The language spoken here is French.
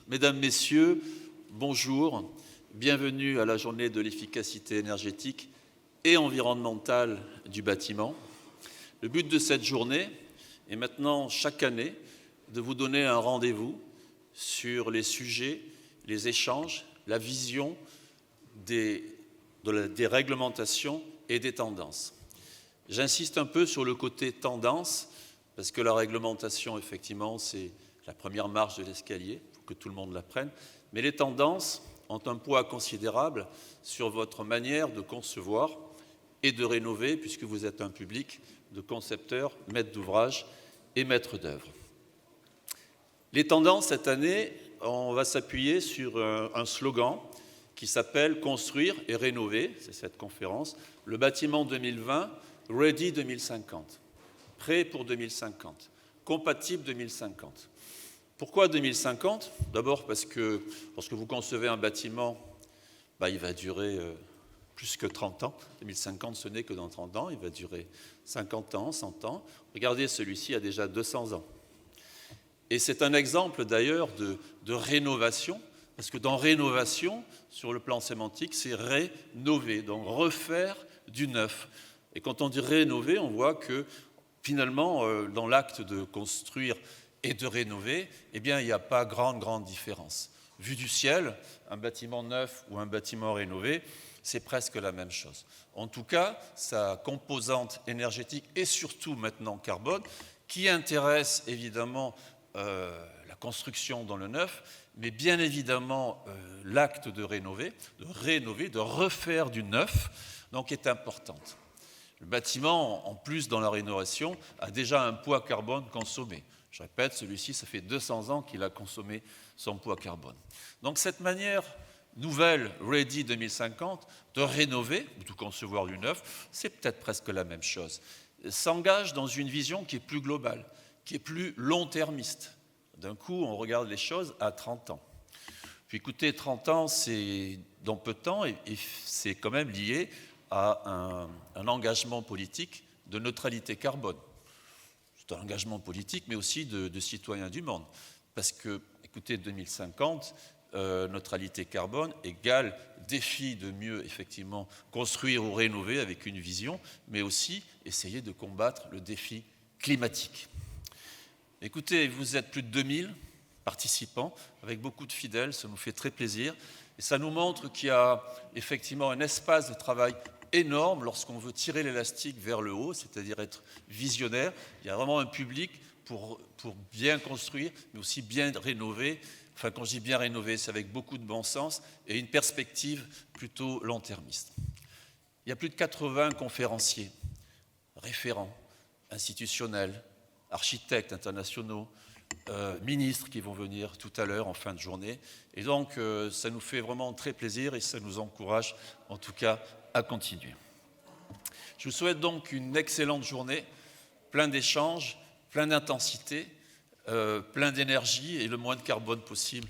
Mesdames, Messieurs, bonjour. Bienvenue à la journée de l'efficacité énergétique et environnementale du bâtiment. Le but de cette journée est maintenant, chaque année, de vous donner un rendez-vous sur les sujets, les échanges, la vision des réglementations et des tendances. J'insiste un peu sur le côté tendance, parce que la réglementation, effectivement, c'est la première marche de l'escalier, il faut que tout le monde l'apprenne, mais les tendances ont un poids considérable sur votre manière de concevoir et de rénover, puisque vous êtes un public de concepteurs, maîtres d'ouvrage et maîtres d'œuvre. Les tendances, cette année, on va s'appuyer sur un slogan qui s'appelle « Construire et rénover », c'est cette conférence, le bâtiment 2020, Ready 2050, prêt pour 2050, compatible 2050. Pourquoi 2050 ? D'abord parce que lorsque vous concevez un bâtiment, il va durer plus que 30 ans. 2050, ce n'est que dans 30 ans, il va durer 50 ans, 100 ans. Regardez, celui-ci a déjà 200 ans. Et c'est un exemple d'ailleurs de rénovation, parce que dans rénovation, sur le plan sémantique, c'est rénover, donc refaire du neuf. Et quand on dit rénover, on voit que finalement, dans l'acte de construire et de rénover, il n'y a pas grande différence. Vu du ciel, un bâtiment neuf ou un bâtiment rénové, c'est presque la même chose. En tout cas, sa composante énergétique et surtout maintenant carbone, qui intéresse évidemment la construction dans le neuf, mais bien évidemment l'acte de rénover, de refaire du neuf, donc est importante. Le bâtiment, en plus dans la rénovation, a déjà un poids carbone consommé. Je répète, celui-ci, ça fait 200 ans qu'il a consommé son poids carbone. Donc cette manière nouvelle, Ready 2050, de rénover, ou de concevoir du neuf, c'est peut-être presque la même chose, s'engage dans une vision qui est plus globale, qui est plus long-termiste. D'un coup, on regarde les choses à 30 ans. Puis écoutez, 30 ans, c'est dans peu de temps, et c'est quand même lié à un engagement politique de neutralité carbone. C'est un engagement politique, mais aussi de citoyens du monde. Parce que, écoutez, 2050, neutralité carbone égale défi de mieux, effectivement, construire ou rénover avec une vision, mais aussi essayer de combattre le défi climatique. Écoutez, vous êtes plus de 2000 participants, avec beaucoup de fidèles, ça nous fait très plaisir. Et ça nous montre qu'il y a effectivement un espace de travail énorme lorsqu'on veut tirer l'élastique vers le haut, c'est-à-dire être visionnaire. Il y a vraiment un public pour bien construire, mais aussi bien rénover. Enfin, quand je dis bien rénover, c'est avec beaucoup de bon sens et une perspective plutôt long-termiste. Il y a plus de 80 conférenciers, référents, institutionnels, architectes internationaux, ministres qui vont venir tout à l'heure en fin de journée. Et donc, ça nous fait vraiment très plaisir et ça nous encourage, en tout cas, à continuer. Je vous souhaite donc une excellente journée, plein d'échanges, plein d'intensité, plein d'énergie et le moins de carbone possible